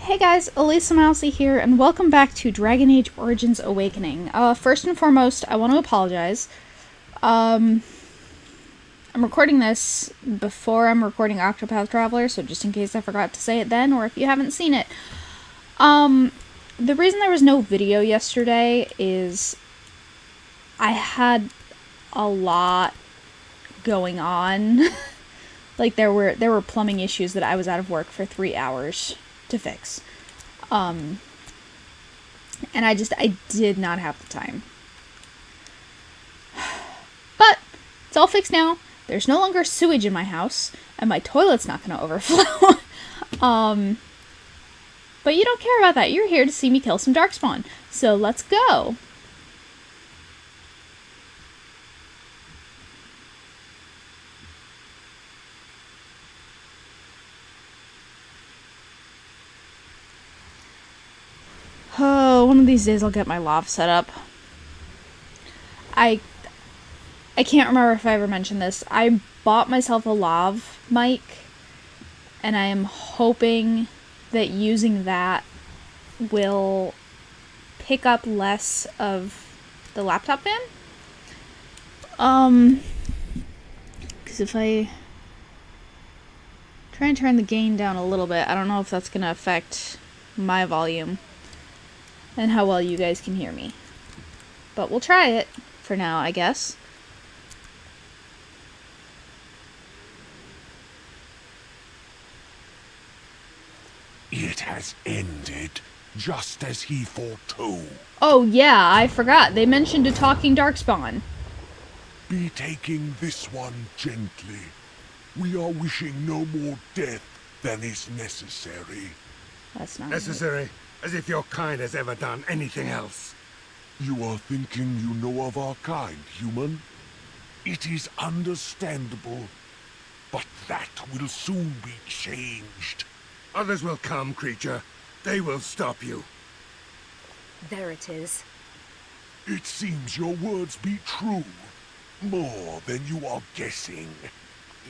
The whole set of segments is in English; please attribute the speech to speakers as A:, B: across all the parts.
A: Hey guys, Elisa Mousy here, and welcome back to Dragon Age Origins Awakening. First and foremost, I want to apologize. I'm recording this before I'm recording Octopath Traveler, so just in case I forgot to say it then, or if you haven't seen it. The reason there was no video yesterday is I had a lot going on. Like, there were plumbing issues that I was out of work for 3 hours to fix. And I did not have the time. But it's all fixed now. There's no longer sewage in my house, and my toilet's not going to overflow. But you don't care about that. You're here to see me kill some Darkspawn. So let's go. Oh, one of these days I'll get my lav set up. I can't remember if I ever mentioned this. I bought myself a lav mic, and I am hoping that using that will pick up less of the laptop fan. Because if I try and turn the gain down a little bit, I don't know if that's going to affect my volume and how well you guys can hear me. But we'll try it for now, I guess.
B: It has ended, just as he foretold.
A: Oh yeah, I forgot. They mentioned a talking Darkspawn.
B: Be taking this one gently. We are wishing no more death than is necessary.
A: That's not
C: necessary. As if your kind has ever done anything else.
B: You are thinking you know of our kind, human? It is understandable, but that will soon be changed.
C: Others will come, creature. They will stop you.
D: There it is.
B: It seems your words be true. More than you are guessing.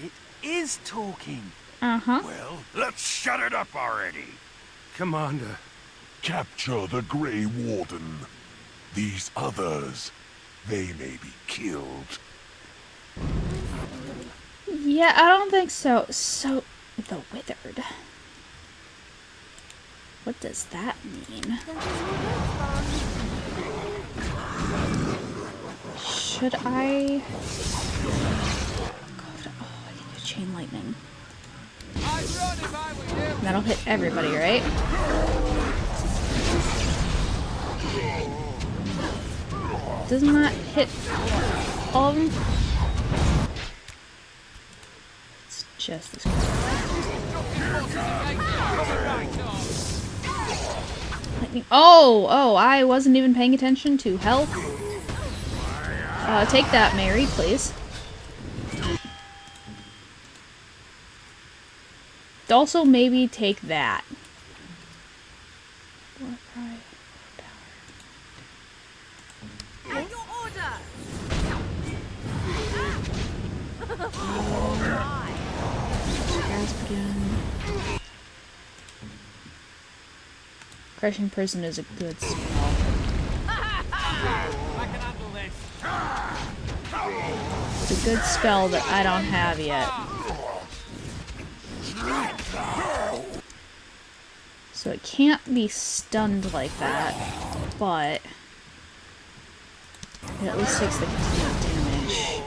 E: It is talking.
A: Uh-huh.
B: Well, let's shut it up already.
C: Commander.
B: Capture the Grey Warden. These others, they may be killed.
A: Yeah, I don't think so. So, the Withered. What does that mean? Should I... God, oh, I can do chain lightning. That'll hit everybody, right? Doesn't that hit all of them? It's just this close. Lightning. Oh, I wasn't even paying attention to health. Take that, Mary, please. Also, maybe take that. Crushing Prison is a good spell. It's a good spell that I don't have yet. So it can't be stunned like that, but it at least takes the continued damage.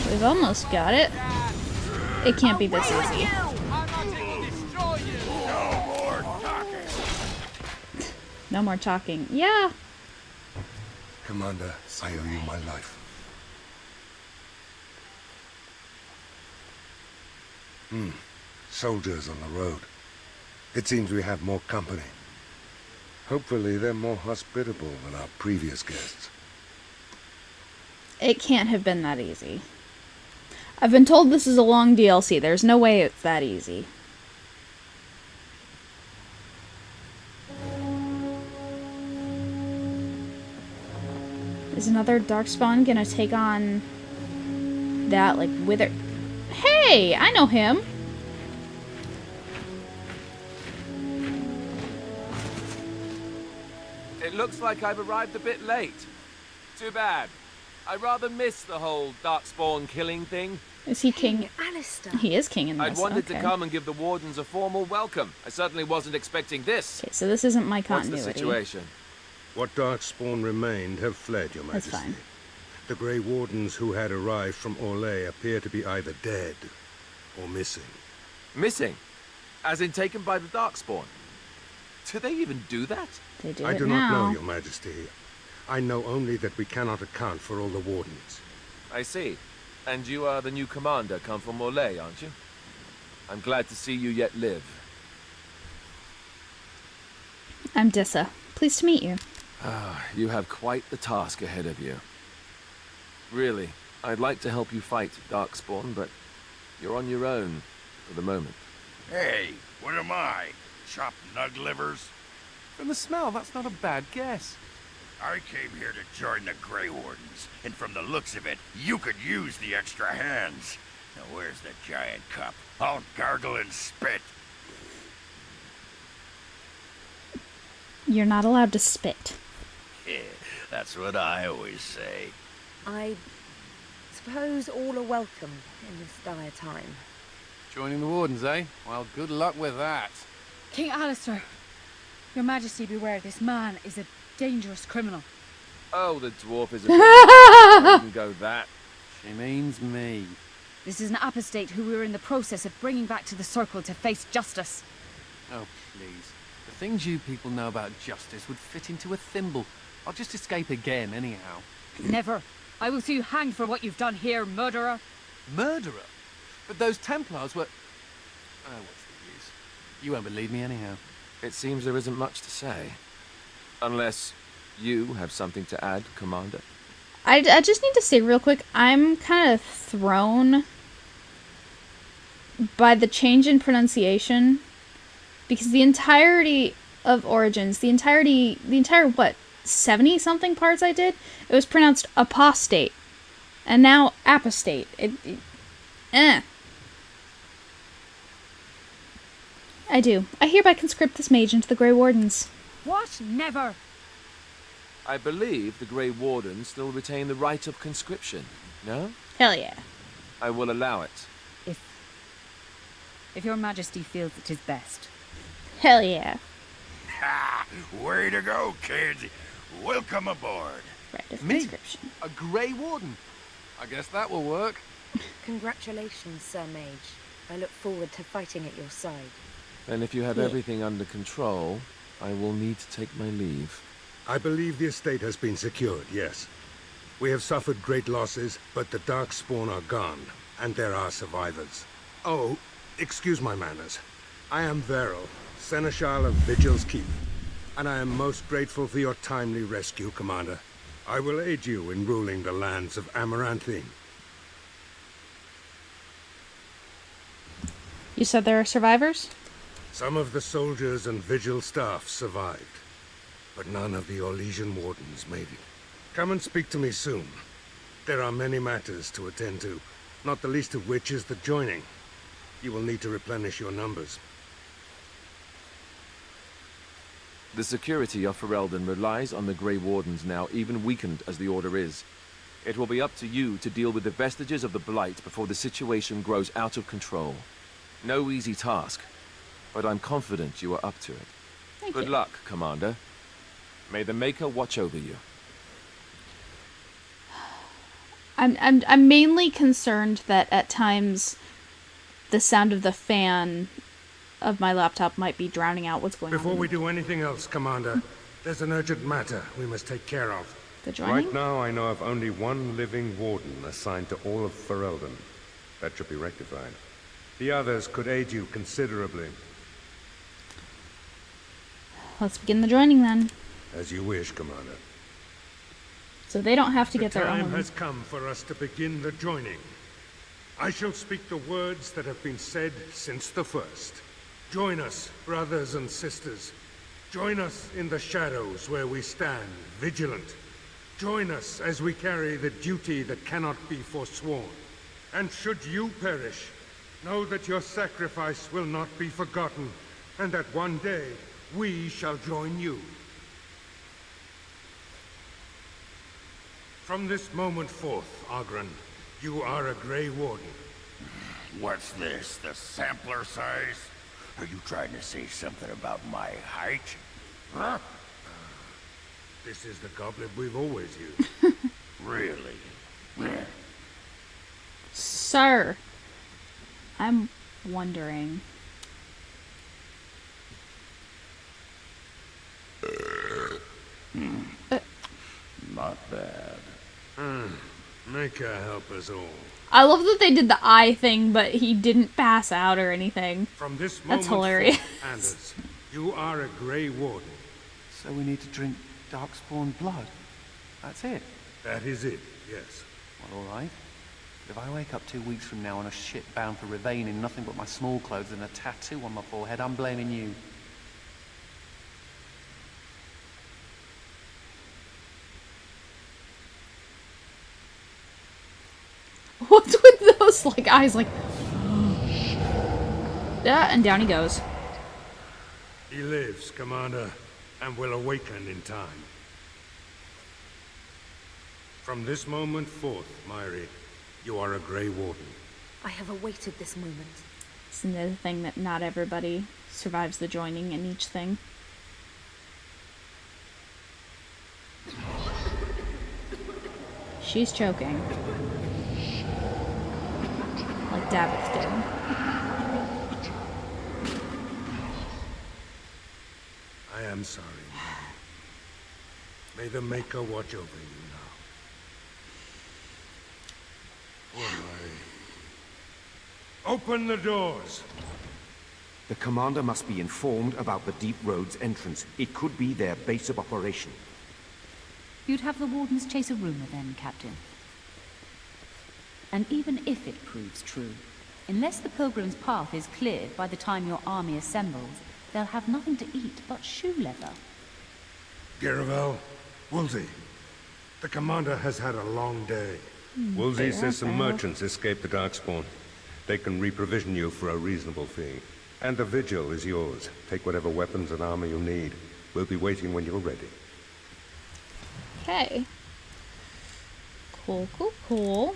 A: We've almost got it. It can't be this easy. No more talking. Yeah.
C: Commander, I owe you my life. Soldiers on the road. It seems we have more company. Hopefully they're more hospitable than our previous guests.
A: It can't have been that easy. I've been told this is a long DLC. There's no way it's that easy. Is another Darkspawn gonna take on that, like, wither? Hey, I know him.
F: It looks like I've arrived a bit late. Too bad. I rather miss the whole Darkspawn killing thing.
A: Is he king?
D: Alistair.
A: He is king in this.
F: I'd wanted
A: okay.
F: to come and give the wardens a formal welcome. I certainly wasn't expecting this.
A: Okay, so this isn't my
F: What's
A: continuity.
F: the situation?
C: What Darkspawn remained have fled, Your
A: That's
C: Majesty.
A: fine.
C: The Grey Wardens who had arrived from Orlais appear to be either dead or missing.
F: Missing? As in taken by the Darkspawn? Do they even do that?
A: They do
C: I
A: it
C: do
A: now.
C: not know, Your Majesty. I know only that we cannot account for all the Wardens.
F: I see. And you are the new commander come from Orlais, aren't you? I'm glad to see you yet live.
A: I'm Dissa. Pleased to meet you.
F: You have quite the task ahead of you. Really, I'd like to help you fight Darkspawn, but you're on your own for the moment.
B: Hey, what am I? Chopped nug livers?
F: From the smell, that's not a bad guess.
B: I came here to join the Grey Wardens, and from the looks of it, you could use the extra hands. Now where's the giant cup? I'll gargle and spit.
A: You're not allowed to spit.
B: Yeah, that's what I always say.
D: I suppose all are welcome in this dire time.
G: Joining the Wardens, eh? Well, good luck with that.
H: King Alistair, Your Majesty beware, this man is a dangerous criminal.
F: Oh, the dwarf is a I wouldn't go that.
G: She means me.
H: This is an apostate who we were in the process of bringing back to the Circle to face justice.
G: Oh, please. The things you people know about justice would fit into a thimble. I'll just escape again, anyhow.
H: Never. I will see you hanged for what you've done here, murderer.
G: Murderer? But those Templars were... Oh, what's the use? You won't believe me anyhow.
F: It seems there isn't much to say. Unless you have something to add, Commander.
A: I just need to say real quick, I'm kind of thrown by the change in pronunciation. Because the entirety of Origins, the entire, what, 70-something parts I did, it was pronounced apostate. And now apostate. I do. I hereby conscript this mage into the Grey Wardens.
H: What? Never.
F: I believe the Grey Wardens still retain the right of conscription, no?
A: Hell yeah.
F: I will allow it.
H: If Your Majesty feels it is best.
A: Hell yeah.
B: Ha! Way to go, kids. Welcome aboard.
A: Right of
G: Me?
A: conscription.
G: A Grey Warden? I guess that will work.
D: Congratulations, Sir Mage. I look forward to fighting at your side.
F: And if you have everything under control, I will need to take my leave.
C: I believe the estate has been secured, yes. We have suffered great losses, but the Darkspawn are gone, and there are survivors. Oh, excuse my manners. I am Veril, Seneschal of Vigil's Keep, and I am most grateful for your timely rescue, Commander. I will aid you in ruling the lands of Amaranthine.
A: You said there are survivors?
C: Some of the soldiers and Vigil staff survived, but none of the Orlesian Wardens made it. Come and speak to me soon. There are many matters to attend to, not the least of which is the joining. You will need to replenish your numbers.
F: The security of Ferelden relies on the Grey Wardens now, even weakened as the Order is. It will be up to you to deal with the vestiges of the Blight before the situation grows out of control. No easy task, but I'm confident you are up to it.
A: Thank
F: Good
A: you.
F: luck, Commander. May the Maker watch over you.
A: I'm mainly concerned that at times the sound of the fan of my laptop might be drowning out what's going on.
C: Before we do anything else, Commander, there's an urgent matter we must take care of.
A: The joining?
C: Right now, I know of only one living warden assigned to all of Ferelden. That should be rectified. The others could aid you considerably.
A: Let's begin the joining then.
C: As you wish, Commander.
A: So they don't have to
C: The
A: get their
C: time
A: own.
C: has come for us to begin the joining. I shall speak the words that have been said since the first. Join us, brothers and sisters. Join us in the shadows where we stand, vigilant. Join us as we carry the duty that cannot be forsworn. And should you perish, know that your sacrifice will not be forgotten, and that one day we shall join you. From this moment forth, Ogren, you are a Grey Warden.
B: What's this, the sampler size? Are you trying to say something about my height? Huh?
C: This is the goblet we've always used.
B: Really?
A: Sir, I'm wondering.
B: Not bad.
C: Micah help us all.
A: I love that they did the eye thing, but he didn't pass out or anything.
C: From this moment
A: That's hilarious.
C: forth, Anders, you are a Grey Warden.
G: So we need to drink Darkspawn blood. That's it.
C: That is it, yes.
G: Well, all right. But if I wake up 2 weeks from now on a ship bound for Ravane in nothing but my small clothes and a tattoo on my forehead, I'm blaming you.
A: What's with those like eyes? Like, yeah, and down he goes.
C: He lives, Commander, and will awaken in time. From this moment forth, Myri, you are a Grey Warden.
D: I have awaited this moment.
A: It's another thing that not everybody survives the joining in each thing. She's choking. Like Davith did.
C: I am sorry, Myri. May the Maker watch over you now. Poor Myri. Open the doors!
I: The commander must be informed about the Deep Road's entrance. It could be their base of operation.
J: You'd have the Wardens chase a rumor then, Captain. And even if it proves true, unless the Pilgrim's path is cleared by the time your army assembles, they'll have nothing to eat but shoe leather.
C: Garavel, Woolsey, the commander has had a long day. Woolsey says some merchants escaped the Darkspawn. They can reprovision you for a reasonable fee. And the vigil is yours. Take whatever weapons and armor you need. We'll be waiting when you're ready.
A: Okay. Cool, cool, cool.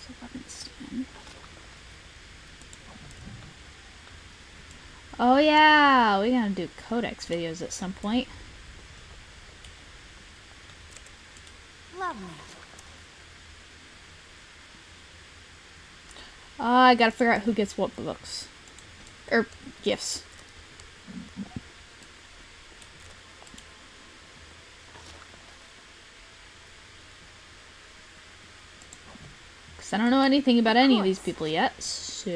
A: So weapon stand. Oh yeah, we gotta do codex videos at some point.
D: Lovely.
A: I gotta figure out who gets what books. Or gifts. Because I don't know anything about any of these people yet, so...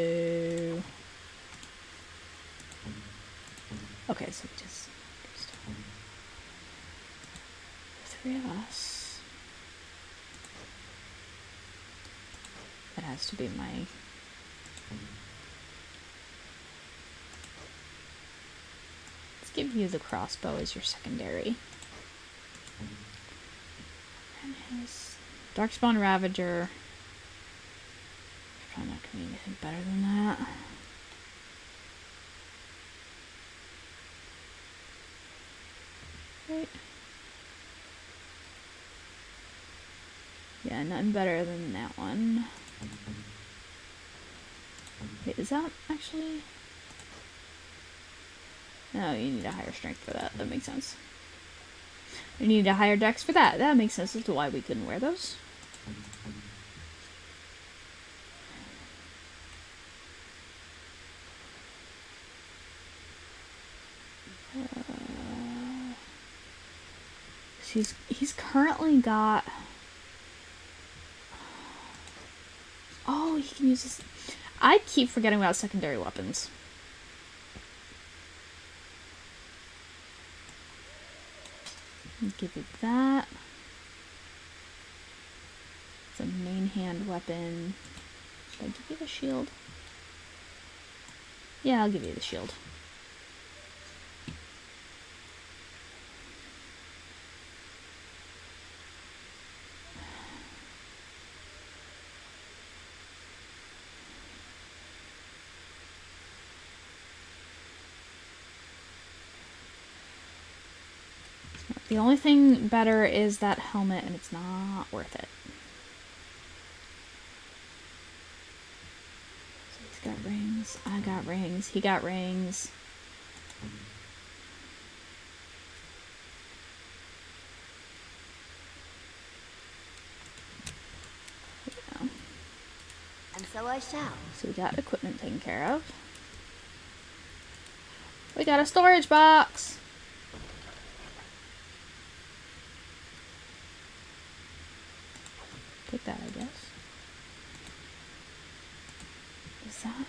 A: Okay, so we just... Three of us. That has to be my... Let's give you the crossbow as your secondary. And his Darkspawn Ravager. Probably not gonna be anything better than that. Right. Yeah, nothing better than that one. Wait, is that actually... No, you need a higher strength for that. That makes sense. You need a higher dex for that. That makes sense as to why we couldn't wear those. He's currently got... Oh, he can use this... I keep forgetting about secondary weapons. I'll give you that. It's a main hand weapon. Should I give you the shield? Yeah, I'll give you the shield. The only thing better is that helmet, and it's not worth it. So he's got rings. I got rings. He got rings.
K: And so I shall.
A: So we got equipment taken care of. We got a storage box. Take that, I guess. Is that...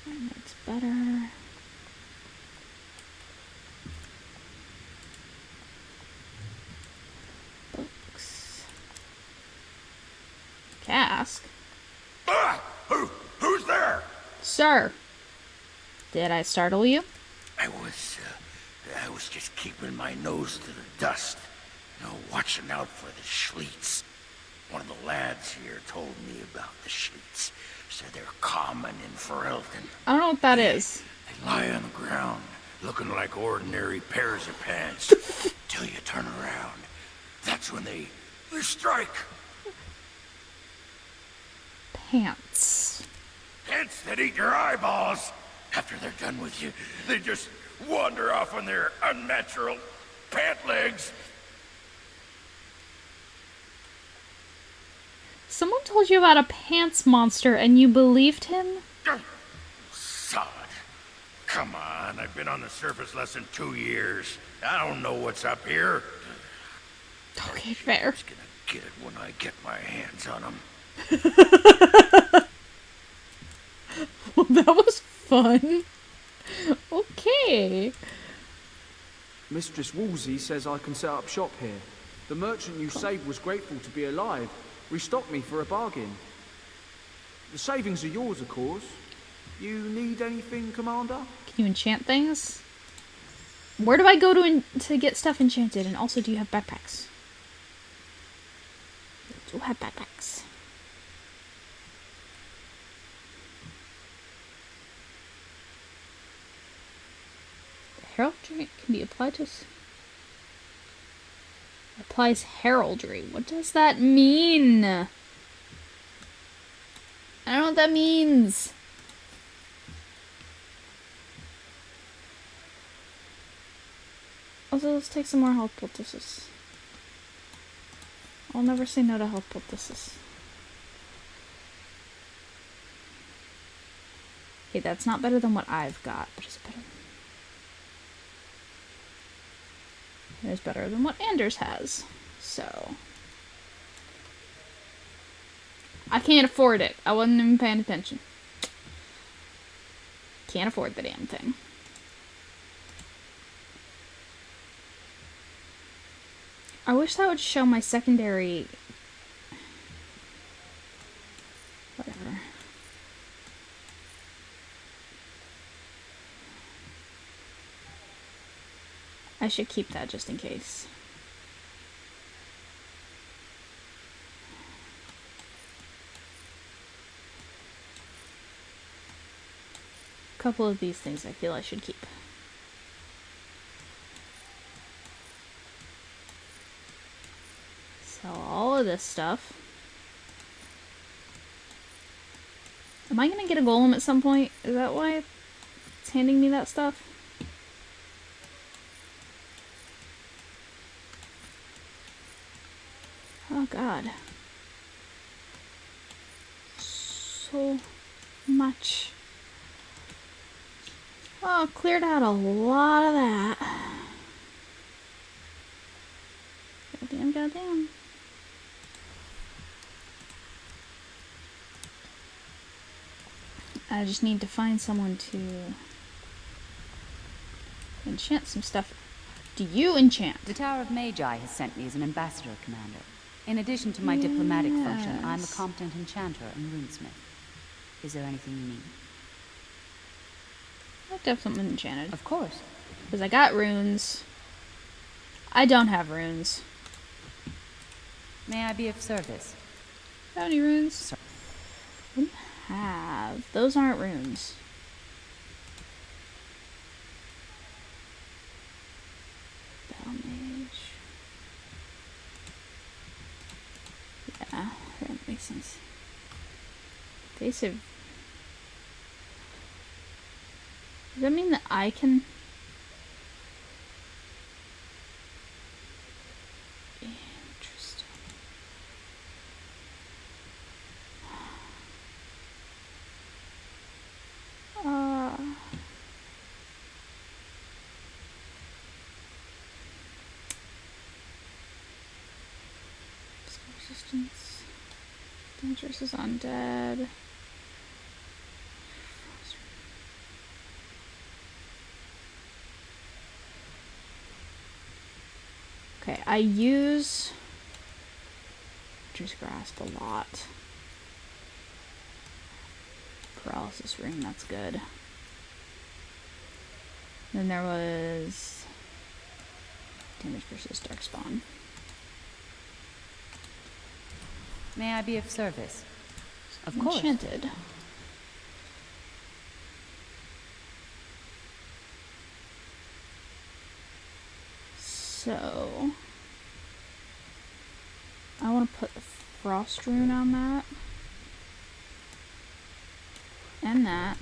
A: That's better. Books. Cask?
B: Who's there?
A: Sir. Did I startle you?
B: I was just keeping my nose to the dust. Watching out for the Schliets. One of the lads here told me about the Schliets. Said they're common in Ferelden.
A: I don't know what that is.
B: They lie on the ground, looking like ordinary pairs of pants. Till you turn around. That's when they strike.
A: Pants.
B: Pants that eat your eyeballs. After they're done with you, they just wander off on their unnatural pant legs.
A: Someone told you about a pants monster and you believed him?
B: Sod. Come on, I've been on the surface less than 2 years. I don't know what's up here.
A: Okay, fair.
B: I'm just gonna get it when I get my hands on them.
A: Well, that was fun. Okay.
L: Mistress Wolsey says I can set up shop here. The merchant you saved was grateful to be alive. Restocked me for a bargain. The savings are yours, of course. You need anything, Commander?
A: Can you enchant things? Where do I go to get stuff enchanted? And also, do you have backpacks? You do have backpacks. Heraldry can be applied to... Applies heraldry. What does that mean? I don't know what that means. Also, let's take some more health poultices. I'll never say no to health poultices. Okay, that's not better than what I've got, but it's better. It's better than what Anders has. So I can't afford it. I wasn't even paying attention. Can't afford the damn thing. I wish that would show my secondary... Whatever. I should keep that just in case. A couple of these things I feel I should keep. Sell all of this stuff. Am I gonna get a golem at some point? Is that why it's handing me that stuff? Oh god. So much. Oh, cleared out a lot of that. Goddamn, goddamn. I just need to find someone to enchant some stuff. Do you enchant?
J: The Tower of Magi has sent me as an ambassador, Commander. In addition to my diplomatic function, I'm a competent enchanter and runesmith. Is there anything you need?
A: I have to have something enchanted.
J: Of course.
A: Because I got runes. I don't have runes.
J: May I be of service?
A: Got any runes? Wouldn't have. Those aren't runes. Battle mage. Yeah, that makes sense. Evasive. Does that mean that I can... Interesting. Resistance. Dangerous is undead. Okay, I use Hunter's Grasp a lot. Paralysis ring, that's good. Then there was damage versus Darkspawn.
J: May I be of service? Of course.
A: Enchanted. So I want to put the frost rune on that. And that.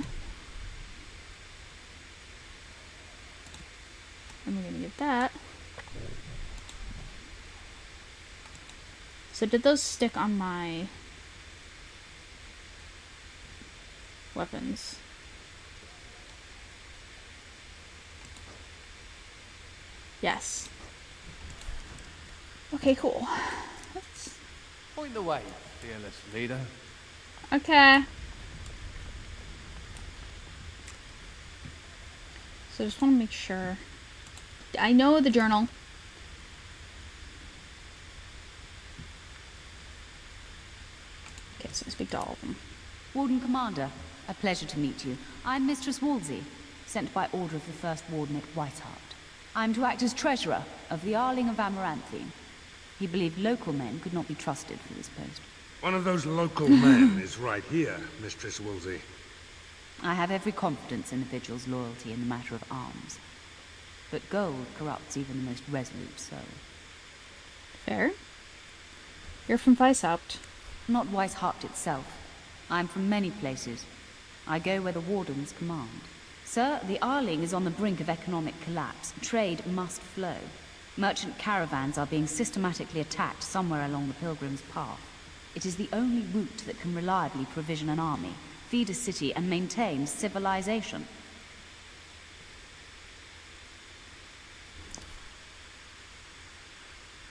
A: And we're gonna get that. So did those stick on my weapons? Yes. Okay, cool.
G: Point the way, fearless leader.
A: Okay. So I just want to make sure. I know the journal. Okay, so I speak to all of them.
J: Warden Commander, a pleasure to meet you. I'm Mistress Wolsey, sent by order of the First Warden at Whiteheart. I'm to act as treasurer of the Arling of Amaranthine. He believed local men could not be trusted for this post.
C: One of those local men is right here, Mistress Woolsey.
J: I have every confidence in the Vigil's loyalty in the matter of arms. But gold corrupts even the most resolute soul.
A: Fair. You're from Weishaupt.
J: Not Weishaupt itself. I'm from many places. I go where the Wardens command. Sir, the Arling is on the brink of economic collapse. Trade must flow. Merchant caravans are being systematically attacked somewhere along the Pilgrim's Path. It is the only route that can reliably provision an army, feed a city, and maintain civilization.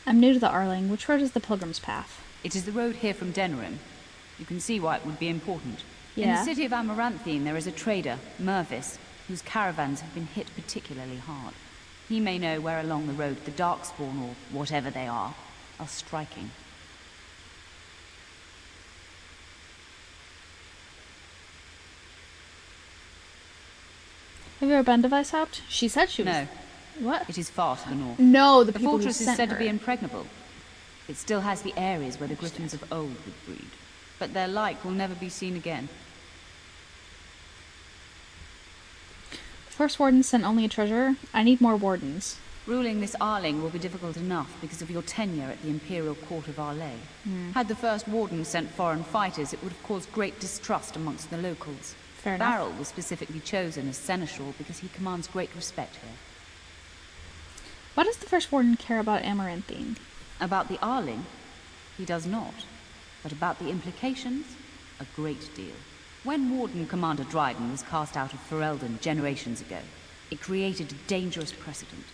A: I'm new to the Arling. Which road is the Pilgrim's Path?
J: It is the road here from Denerim. You can see why it would be important.
A: Yeah.
J: In the city of Amaranthine, there is a trader, Mervis, whose caravans have been hit particularly hard. He may know where along the road the Darkspawn, or whatever they are striking.
A: Have you ever been to Weishaupt? She said she was...
J: No.
A: What?
J: It is far to the north.
A: No, the
J: The
A: people who
J: fortress is
A: sent
J: said
A: her.
J: to be impregnable. It still has the areas where the griffins of old would breed. But their like will never be seen again.
A: The first warden sent only a treasurer. I need more wardens.
J: Ruling this Arling will be difficult enough because of your tenure at the Imperial Court of Arlay. Had the first warden sent foreign fighters, it would have caused great distrust amongst the locals.
A: Fair enough.
J: Barrel was specifically chosen as seneschal because he commands great respect here.
A: Why does the first warden care about Amaranthine?
J: About the Arling, he does not. But about the implications, a great deal. When Warden Commander Dryden was cast out of Ferelden generations ago, it created a dangerous precedent.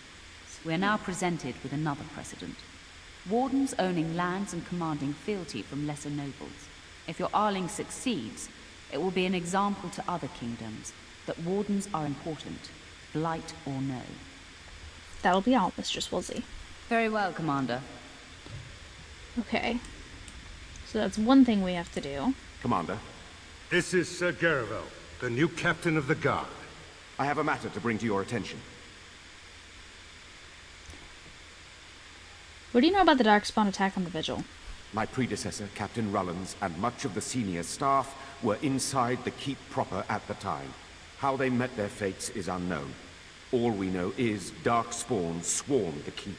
J: We are now presented with another precedent. Wardens owning lands and commanding fealty from lesser nobles. If your Arling succeeds, it will be an example to other kingdoms that wardens are important, blight or no.
A: That'll be all, Mistress Woolsey.
J: Very well, Commander.
A: Okay. So that's one thing we have to do.
I: Commander,
C: This is Sir Garavel, the new captain of the guard.
I: I have a matter to bring to your attention.
A: What do you know about the Darkspawn attack on the Vigil?
I: My predecessor, Captain Rullins, and much of the senior staff were inside the keep proper at the time. How they met their fates is unknown. All we know is Darkspawn swarmed the keep.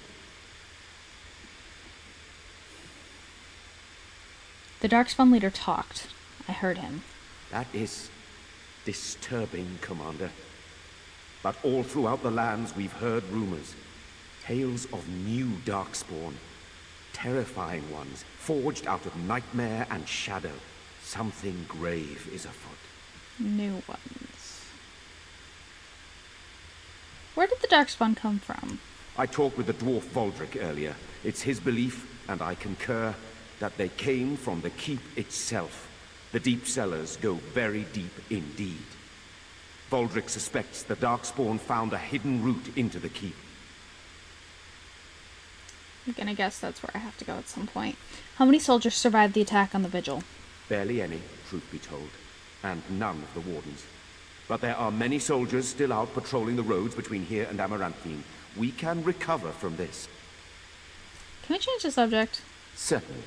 A: The Darkspawn leader talked. I heard him.
I: That is disturbing, Commander. But all throughout the lands we've heard rumors. Tales of new Darkspawn. Terrifying ones, forged out of nightmare and shadow. Something grave is afoot.
A: New ones. Where did the Darkspawn come from?
I: I talked with the dwarf Voldrick earlier. It's his belief, and I concur, that they came from the keep itself. The deep cellars go very deep indeed. Voldrick suspects the Darkspawn found a hidden route into the keep.
A: I'm gonna guess that's where I have to go at some point. How many soldiers survived the attack on the Vigil?
I: Barely any, truth be told, and none of the wardens. But there are many soldiers still out patrolling the roads between here and Amaranthine. We can recover from this.
A: Can we change the subject?
I: Certainly.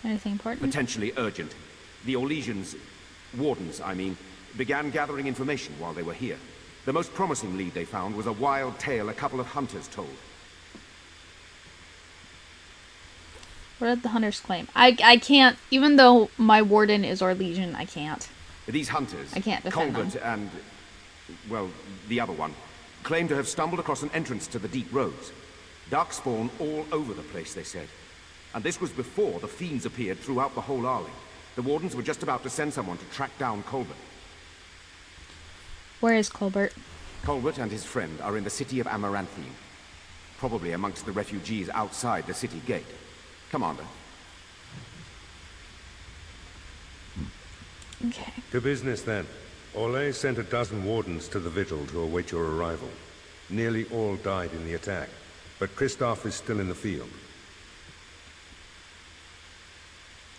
A: Anything important?
I: Potentially urgent. The Orlesians, wardens, I mean, began gathering information while they were here. The most promising lead they found was a wild tale a couple of hunters told.
A: What did the hunters claim? I can't, even though my warden is Orlesian, I can't.
I: These hunters,
A: I can't defend
I: Colbert
A: them.
I: and, well, the other one, claim to have stumbled across an entrance to the deep roads. Darkspawn all over the place, they said. And this was before the fiends appeared throughout the whole Arling. The wardens were just about to send someone to track down Colbert.
A: Where is Colbert?
I: Colbert and his friend are in the city of Amaranthine. Probably amongst the refugees outside the city gate. Commander.
A: Okay.
C: To business then. Orlais sent a dozen wardens to the Vigil to await your arrival. Nearly all died in the attack, but Kristoff is still in the field.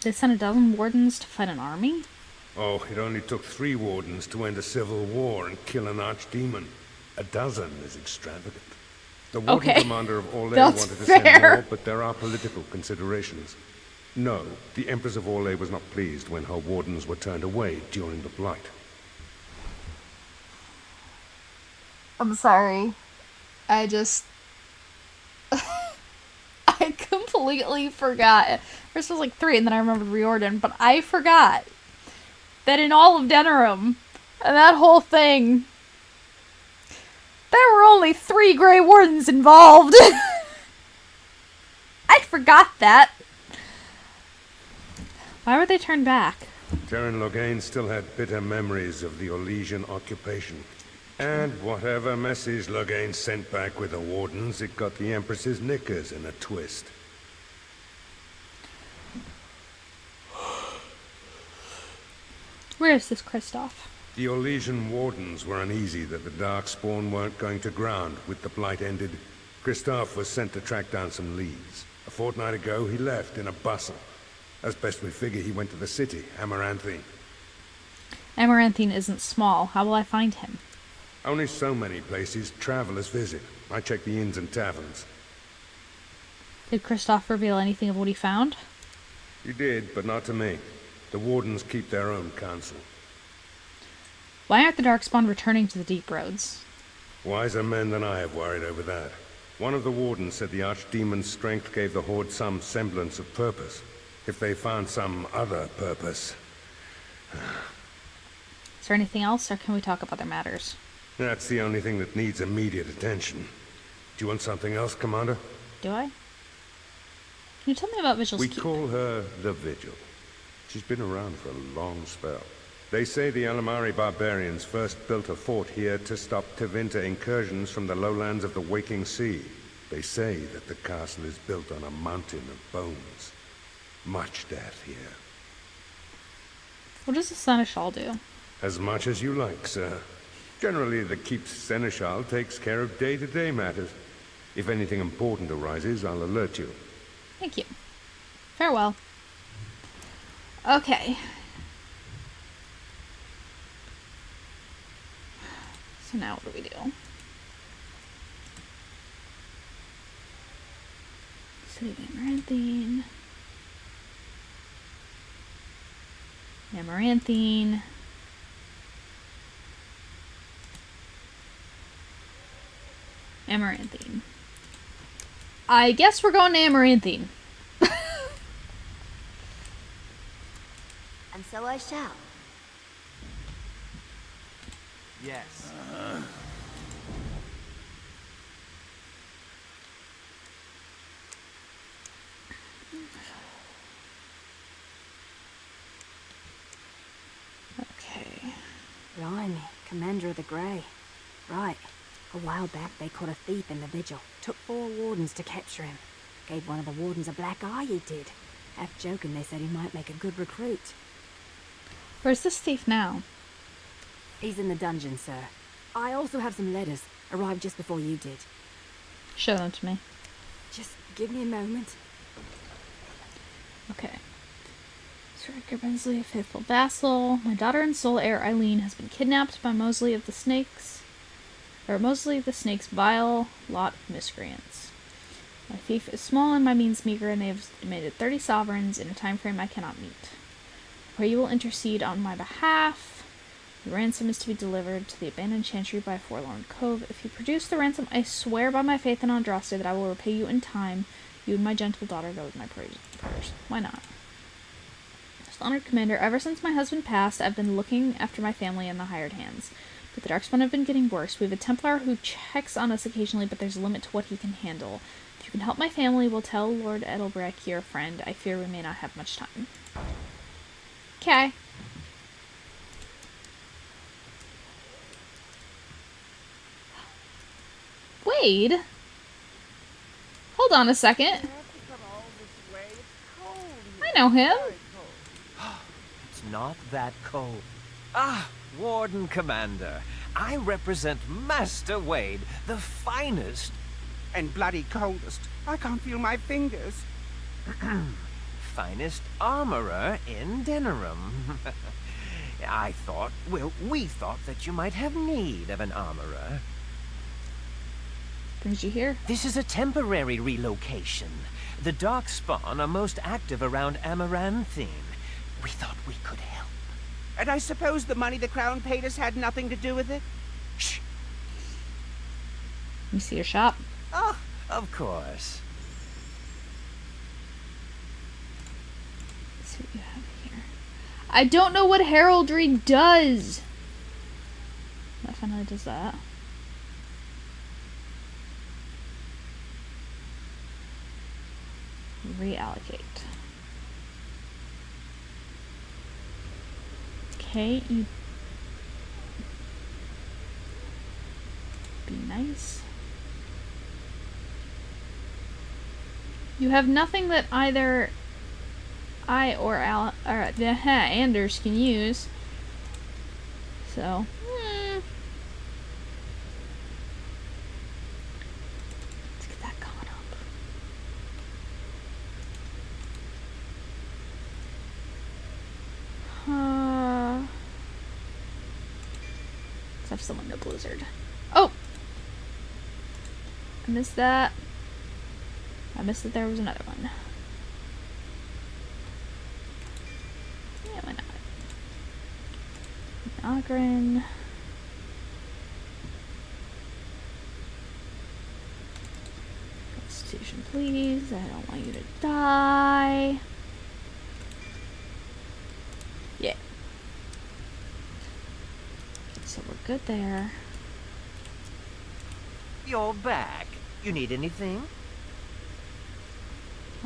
A: They sent a dozen wardens to fight an army?
C: Oh, it only took 3 wardens to end a civil war and kill an archdemon. A dozen is extravagant. The warden commander of Orlais wanted to send more, but there are political considerations. No, the Empress of Orlais was not pleased when her wardens were turned away during the Blight.
A: I'm sorry. I just... I completely forgot. First it was like 3 and then I remembered Riordan, but I forgot that in all of Denerim, and that whole thing, there were only 3 Grey Wardens involved. I forgot that. Why were they turned back?
C: Terran Loghain still had bitter memories of the Orlesian occupation. And whatever message Loghain sent back with the Wardens, it got the Empress's knickers in a twist.
A: Where is this Kristoff?
C: The Orlesian Wardens were uneasy that the Darkspawn weren't going to ground with the Blight ended. Kristoff was sent to track down some leads. A fortnight ago, he left in a bustle. As best we figure, he went to the city, Amaranthine.
A: Amaranthine isn't small. How will I find him?
C: Only so many places travelers visit. I check the inns and taverns.
A: Did Kristoff reveal anything of what he found?
C: He did, but not to me. The Wardens keep their own counsel.
A: Why aren't the Darkspawn returning to the deep roads?
C: Wiser men than I have worried over that. One of the Wardens said the Archdemon's strength gave the Horde some semblance of purpose. If they found some other purpose...
A: Is there anything else, or can we talk about other matters?
C: That's the only thing that needs immediate attention. Do you want something else, Commander?
A: Do I? Can you tell me about Vigil's
C: We
A: Keep?
C: call her the Vigil. She's been around for a long spell. They say the Alamari barbarians first built a fort here to stop Tevinter incursions from the lowlands of the Waking Sea. They say that the castle is built on a mountain of bones. Much death here.
A: What does the Seneschal do?
C: As much as you like, sir. Generally, the Keep's Seneschal takes care of day-to-day matters. If anything important arises, I'll alert you.
A: Thank you. Farewell. Okay. So now what do we do? City of Amaranthine. Amaranthine. Amaranthine. I guess we're going to Amaranthine.
K: And so I shall.
E: Yes.
A: Okay.
D: Blimey, Commander of the Grey. Right. A while back they caught a thief in the vigil. Took 4 wardens to capture him. Gave one of the wardens a black eye, he did. Half joking, they said he might make a good recruit.
A: Where's this thief now?
D: He's in the dungeon, sir. I also have some letters. Arrived just before you did.
A: Show them to me.
D: Just give me a moment.
A: Okay. Sir Edgar Bensley, faithful vassal. My daughter and sole heir Eileen has been kidnapped by Mosley of the Snake's vile lot of miscreants. My fief is small and my means meager, and they have demanded 30 sovereigns in a time frame I cannot meet. I pray you will intercede on my behalf. The ransom is to be delivered to the abandoned chantry by Forlorn Cove. If you produce the ransom, I swear by my faith in Andraste that I will repay you in time. You and my gentle daughter go with my prayers. Why not? Most honored commander, ever since my husband passed, I've been looking after my family and the hired hands. But the Darkspawn have been getting worse. We have a Templar who checks on us occasionally, but there's a limit to what he can handle. If you can help my family, we'll tell Lord Edelbrecht, your friend. I fear we may not have much time. Okay. Wade? Hold on a second. I know him.
M: It's not that cold. Ah, Warden Commander. I represent Master Wade, the finest...
I: And bloody coldest. I can't feel my fingers.
M: finest armorer in Denerim. I thought, well, we thought that you might have need of an armorer.
A: Brings you here?
M: This is a temporary relocation. The Darkspawn are most active around Amaranthine. We thought we could help.
I: And I suppose the money the Crown paid us had nothing to do with it?
M: Shh.
A: Let me see your shop.
M: Oh, of course.
A: Let's see what you have here. I don't know what heraldry does. That finally does that. Reallocate. Okay, you be nice. You have nothing that either I or Anders can use. So, let's get that coming up. Let's have someone go Blizzard. Oh! I missed that. I missed that there was another one. Yeah, why not? Ogren. Constitution, please. I don't want you to die. Yeah. Okay, so we're good there.
M: You're back. You need anything?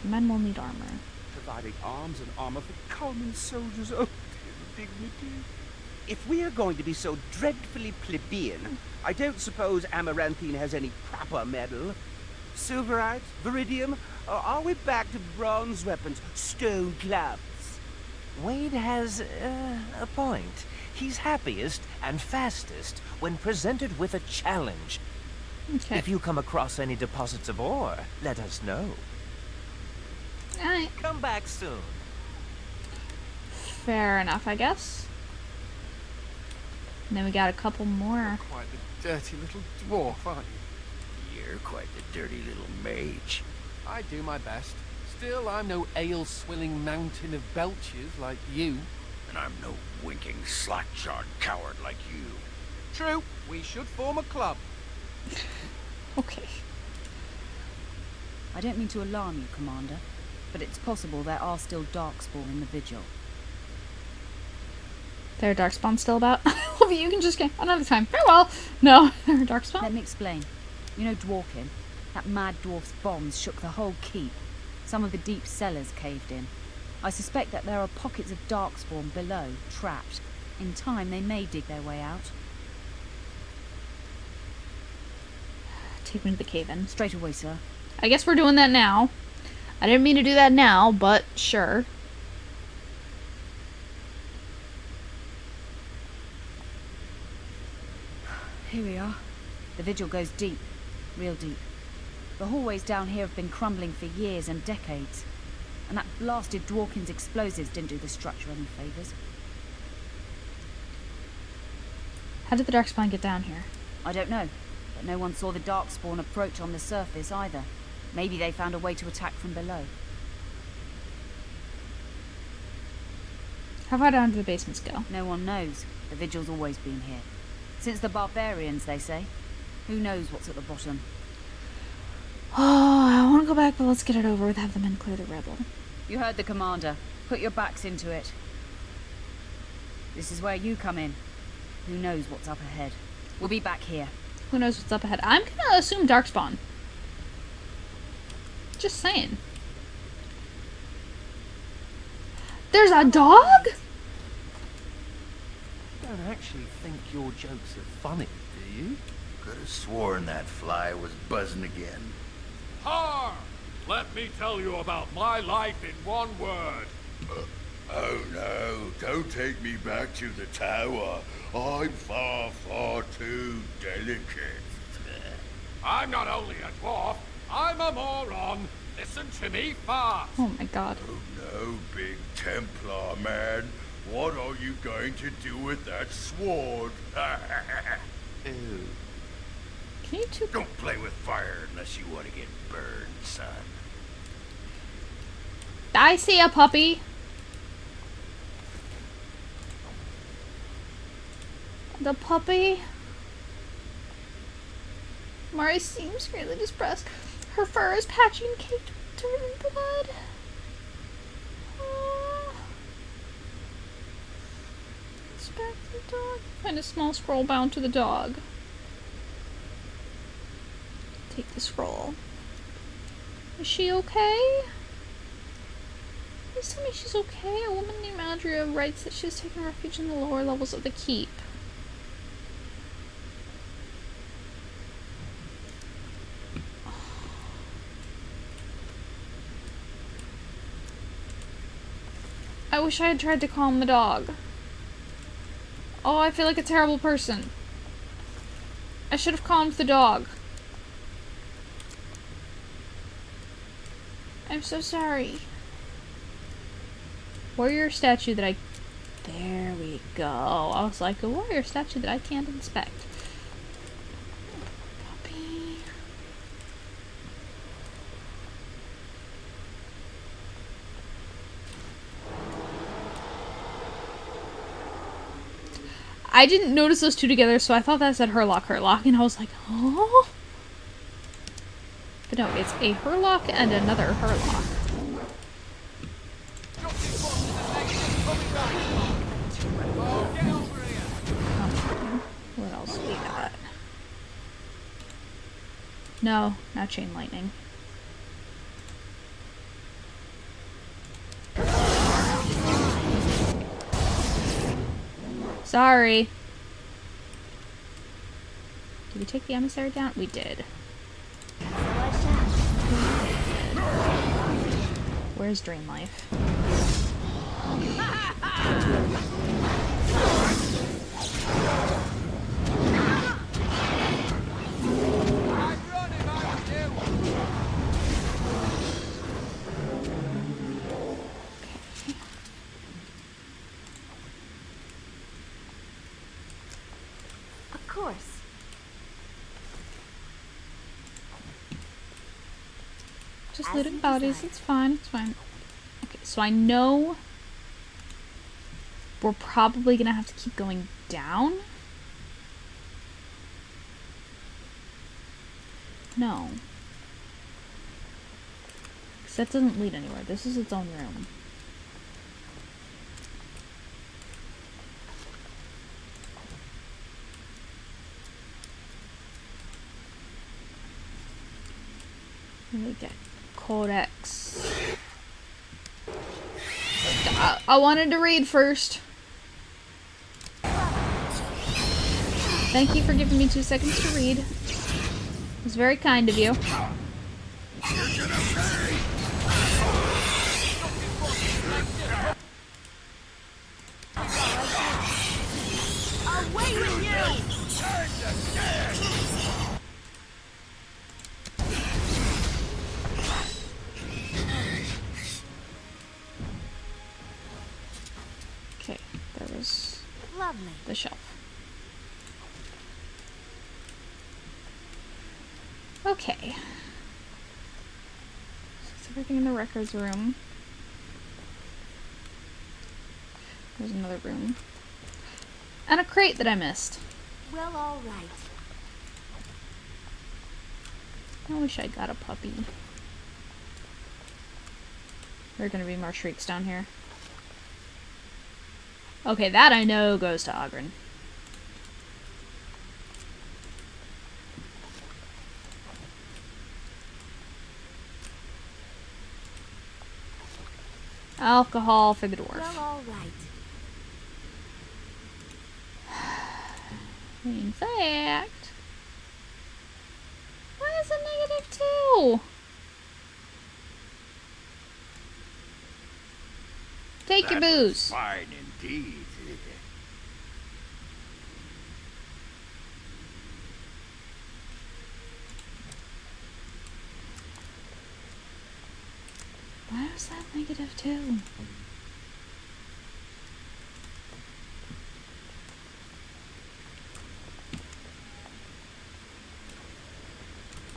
A: Men will need armor.
I: Providing arms and armor for common soldiers. Oh, dear dignity. If we are going to be so dreadfully plebeian, I don't suppose Amaranthine has any proper metal. Silverite? Viridium? Or are we back to bronze weapons? Stone clubs?
M: Wade has a point. He's happiest and fastest when presented with a challenge.
A: Okay.
M: If you come across any deposits of ore, let us know.
A: Alright.
M: Come back soon.
A: Fair enough, I guess. And then we got a couple more.
G: Quite the dirty little dwarf, aren't you?
B: You're quite the dirty little mage.
G: I do my best. Still, I'm no ale-swilling mountain of belches like you.
B: And I'm no winking, slack-jawed coward like you.
G: True, we should form a club.
A: Okay.
J: I don't mean to alarm you, Commander, but it's possible there are still Darkspawn in the Vigil.
A: There are Darkspawn still about? You can just get another time. Farewell! No, there are Darkspawn?
J: Let me explain. You know Dworkin? That mad dwarf's bombs shook the whole keep. Some of the deep cellars caved in. I suspect that there are pockets of Darkspawn below, trapped. In time, they may dig their way out.
A: Take me to the cave-in.
J: Straight away, sir.
A: I guess we're doing that now. I didn't mean to do that now, but sure.
J: Here we are. The Vigil goes deep. Real deep. The hallways down here have been crumbling for years and decades. And that blasted Dworkin's explosives didn't do the structure any favours.
A: How did the Darkspawn get down here?
J: I don't know, but no one saw the Darkspawn approach on the surface either. Maybe they found a way to attack from below.
A: How far down do the basements go?
J: No one knows. The Vigil's always been here. Since the barbarians, they say. Who knows what's at the bottom?
A: Oh, I want to go back, but let's get it over with. Have the men clear the rebel.
J: You heard the commander. Put your backs into it. This is where you come in. Who knows what's up ahead? We'll be back here.
A: Who knows what's up ahead? I'm gonna assume Darkspawn. Just saying. There's a dog?
G: I don't actually think your jokes are funny, do you?
B: Could have sworn that fly was buzzing again.
K: Har! Let me tell you about my life in one word.
B: Oh no, don't take me back to the tower. I'm far, far too delicate.
K: I'm not only a dwarf, I'm a moron. Listen to me fast.
A: Oh my god.
B: Oh no, big Templar man. What are you going to do with that sword?
G: Ew.
A: Can you two...
B: Don't play with fire unless you want to get burned, son.
A: I see a puppy. The puppy. Mari seems really distressed. Her fur is patchy and caked with dirt and blood. Inspect the dog. Find a small scroll bound to the dog. Take the scroll. Is she okay? Please tell me she's okay. A woman named Adria writes that she has taken refuge in the lower levels of the keep. I wish I had tried to calm the dog. Oh, I feel like a terrible person. I should have calmed the dog. I'm so sorry. Warrior statue that I... There we go. I was like, a warrior statue that I can't inspect. Puppy. I didn't notice those two together, so I thought that said Herlock, and I was like, oh. But no, it's a Herlock and another Herlock. What else we got? No, not chain lightning. Sorry. Did we take the emissary down? We did. Where's Dream Life?
D: Of course.
A: Just looting bodies, it's fine, it's fine. Okay, so I know we're probably gonna have to keep going down. No. Because that doesn't lead anywhere. This is its own room. We get Codex. I wanted to read first. Thank you for giving me 2 seconds to read. It was very kind of you.
N: Away with you!
A: Okay, there was the shelf. Okay. That's everything in the records room. There's another room. And a crate that I missed.
N: Well, all right.
A: I wish I got a puppy. There are gonna be more shrieks down here. Okay, that I know goes to Ogren. Alcohol for the dwarf.
N: Well, all right.
A: In fact, why is it -2? Take your booze.
B: Fine indeed.
A: Why was that -2?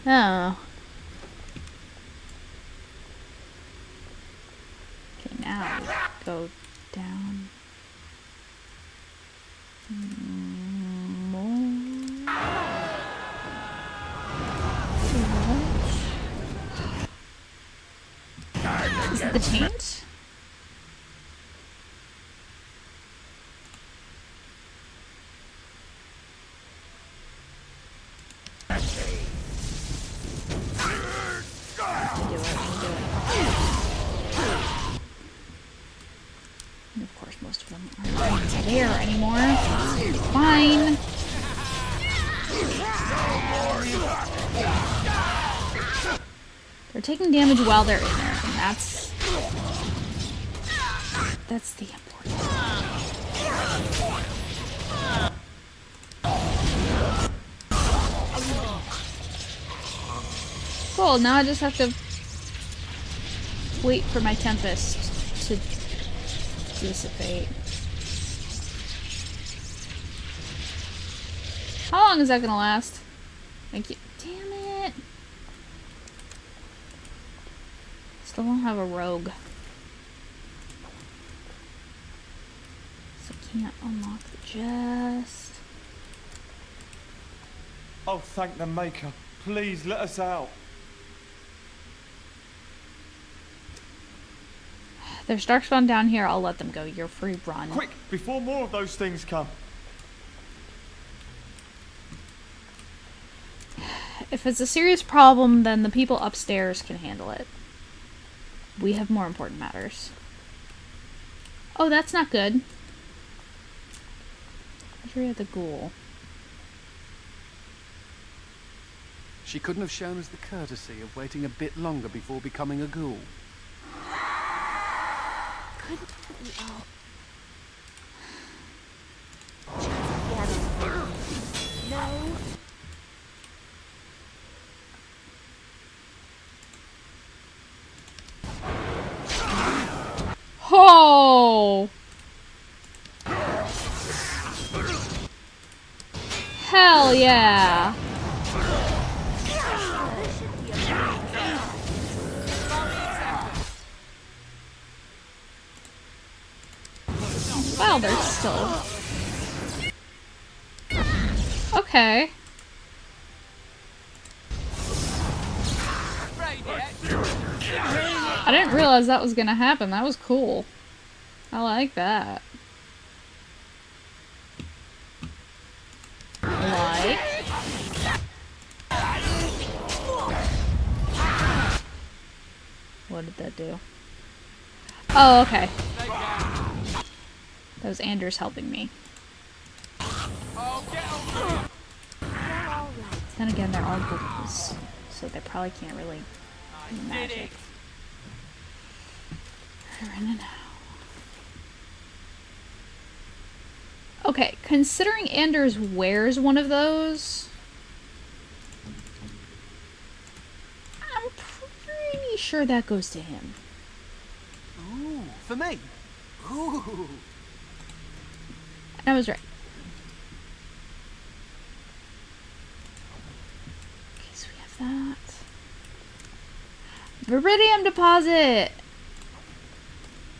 A: Oh. Okay, now go down. More. Is it the taint? And of course, most of them aren't there anymore. Fine. They're taking damage while they're in there, and that's the important part. Cool, now I just have to wait for my Tempest to dissipate. How long is that gonna last? Thank you. Damn it. Still don't have a rogue. So can't unlock the chest.
O: Oh, thank the Maker. Please, let us out.
A: There's Darkspawn down here. I'll let them go. You're free, run.
O: Quick, before more of those things come.
A: If it's a serious problem, then the people upstairs can handle it. We have more important matters. Oh, that's not good. Treasury of the Ghoul.
G: She couldn't have shown us the courtesy of waiting a bit longer before becoming a ghoul.
N: Couldn't we all... No.
A: Oh! Hell yeah! Wow, they're still... Okay. I didn't realize that was gonna happen. That was cool. I like that. Like... What did that do? Oh, okay. That was Anders helping me. Then again, they're all ghouls, so they probably can't really do magic. Okay, considering Anders wears one of those, I'm pretty sure that goes to him.
M: Ooh, for me? Ooh.
A: I was right. Okay, so we have that. Viridium deposit!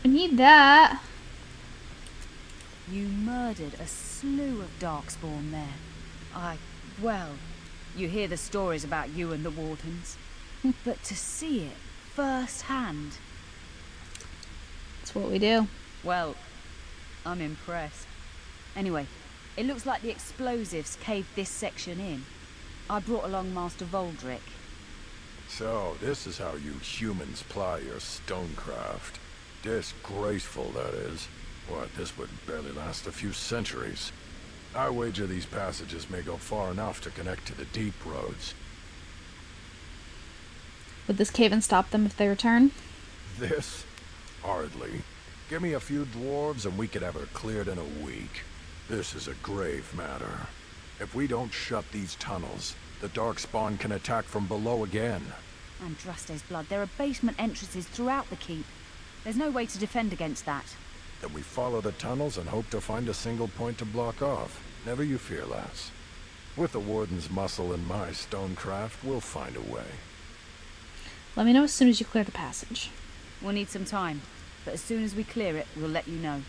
A: I need that.
J: You murdered a slew of Darkspawn there. Well, you hear the stories about you and the Wardens, but to see it firsthand...
A: That's what we do.
J: Well, I'm impressed. Anyway, it looks like the explosives caved this section in. I brought along Master Voldrick.
P: So, this is how you humans ply your stonecraft. Disgraceful, that is. What, this would barely last a few centuries. I wager these passages may go far enough to connect to the deep roads.
A: Would this cave-in stop them if they return?
P: This? Hardly. Give me a few dwarves and we could have her cleared in a week. This is a grave matter. If we don't shut these tunnels, the Darkspawn can attack from below again.
J: Andraste's blood. There are basement entrances throughout the keep. There's no way to defend against that.
P: Then we follow the tunnels and hope to find a single point to block off. Never you fear, lass. With the Warden's muscle and my stonecraft, we'll find a way.
A: Let me know as soon as you clear the passage.
J: We'll need some time, but as soon as we clear it, we'll let you know.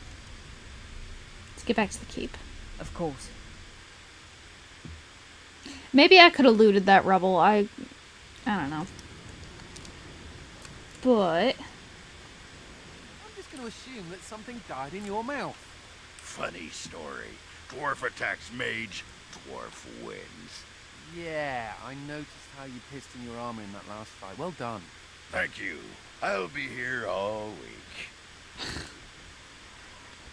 A: Let's get back to the keep.
J: Of course.
A: Maybe I could have looted that rubble. I don't know. But...
M: I'm just going to assume that something died in your mouth.
B: Funny story. Dwarf attacks mage, dwarf wins.
G: Yeah, I noticed how you pissed in your armor in that last fight. Well done.
B: Thank you. I'll be here all week.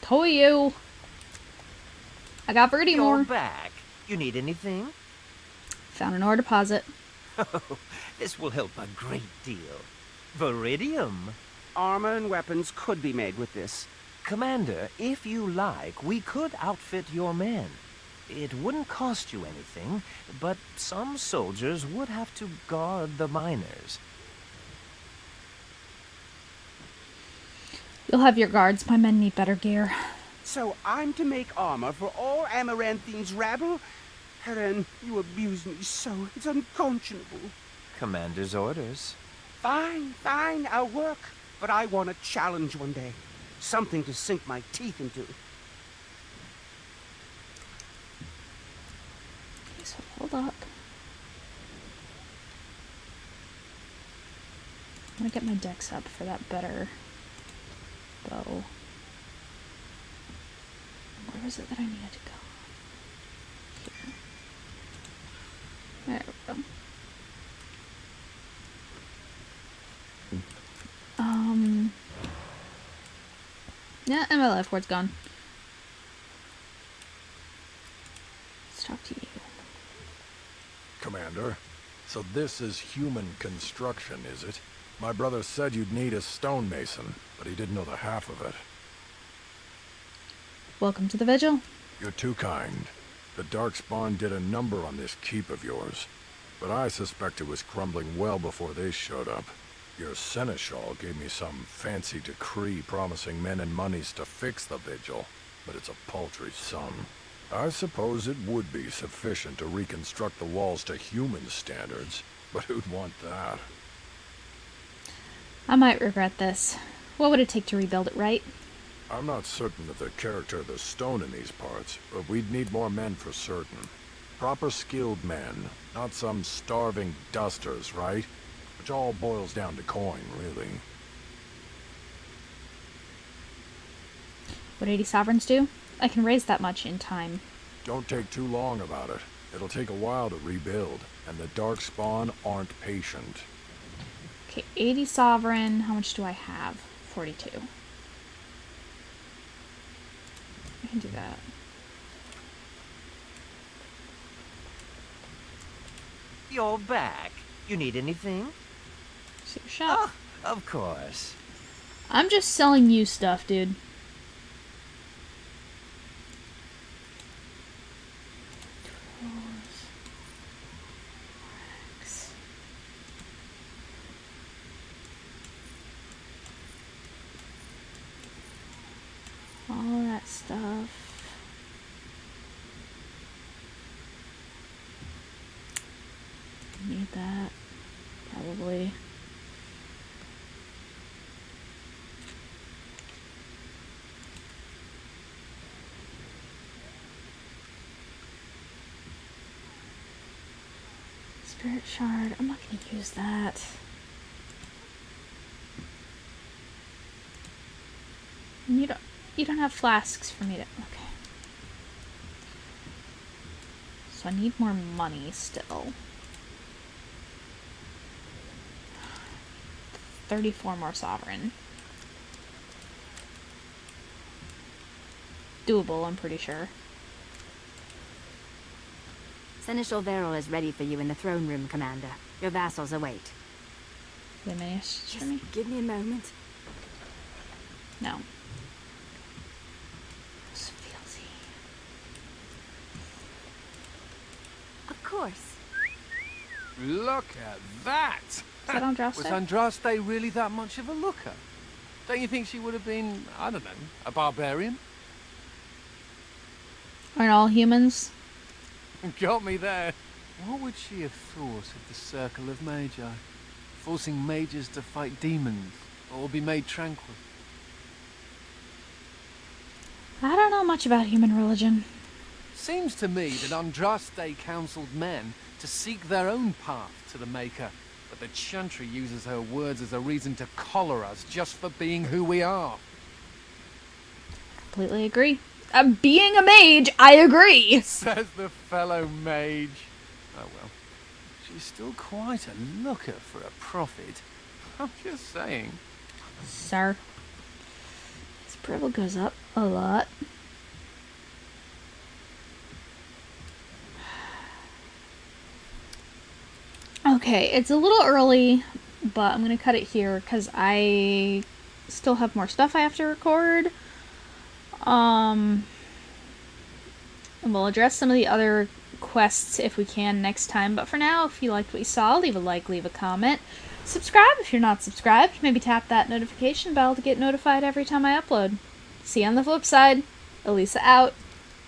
A: Told you. I got Verdi
M: You're
A: more.
M: back. You need anything?
A: Found an ore deposit.
M: Oh, this will help a great deal. Viridium.
Q: Armor and weapons could be made with this.
M: Commander, if you like, we could outfit your men. It wouldn't cost you anything, but some soldiers would have to guard the miners.
A: You'll have your guards. My men need better gear.
Q: So I'm to make armor for all Amaranthine's rabble? Helen, you abuse me so. It's unconscionable.
M: Commander's orders.
Q: Fine, I'll work. But I want a challenge one day. Something to sink my teeth into.
A: Okay, so hold up. I'm gonna get my dex up for that better bow. Where was it that I needed to go? Here. There we go. Yeah, and my life ward's gone. Let's talk to you.
P: Commander, so this is human construction, is it? My brother said you'd need a stonemason, but he didn't know the half of it.
A: Welcome to the vigil.
P: You're too kind. The Darkspawn did a number on this keep of yours, but I suspect it was crumbling well before they showed up. Your seneschal gave me some fancy decree promising men and monies to fix the vigil, but it's a paltry sum. I suppose it would be sufficient to reconstruct the walls to human standards, but who'd want that?
A: I might regret this. What would it take to rebuild it right?
P: I'm not certain of the character of the stone in these parts, but we'd need more men for certain. Proper skilled men, not some starving dusters, right? Which all boils down to coin, really.
A: What 80 sovereigns do? I can raise that much in time.
P: Don't take too long about it. It'll take a while to rebuild, and the Darkspawn aren't patient.
A: Okay, 80 sovereign. How much do I have? 42. I can do that.
M: You're back. You need anything?
A: See your shop.
M: Oh, of course.
A: I'm just selling you stuff, dude. All that stuff. Need that. Probably. Spirit shard. I'm not going to use that. And you don't have flasks for me to... Okay. So I need more money still. 34 more sovereign. Doable, I'm pretty sure.
D: Seneschal Verrill is ready for you in the throne room, Commander. Your vassals await.
A: Do you have any issues for me?
D: Give me a moment.
A: No.
D: Of course.
G: Look at that!
A: Is that Andraste?
G: Was Andraste really that much of a looker? Don't you think she would have been, I don't know, a barbarian?
A: Aren't all humans?
G: Got me there. What would she have thought of the Circle of Magi? Forcing mages to fight demons, or be made tranquil?
A: I don't know much about human religion.
G: Seems to me that Andraste counseled men to seek their own path to the Maker, but the Chantry uses her words as a reason to collar us just for being who we are.
A: Completely agree. Being a mage, I agree!
G: Says the fellow mage. Oh well. She's still quite a looker for a prophet. I'm just saying.
A: Sir. His privilege goes up a lot. Okay, it's a little early, but I'm going to cut it here because I still have more stuff I have to record. And we'll address some of the other quests if we can next time. But for now, if you liked what you saw, leave a like, leave a comment. Subscribe if you're not subscribed. Maybe tap that notification bell to get notified every time I upload. See you on the flip side. Elisa out.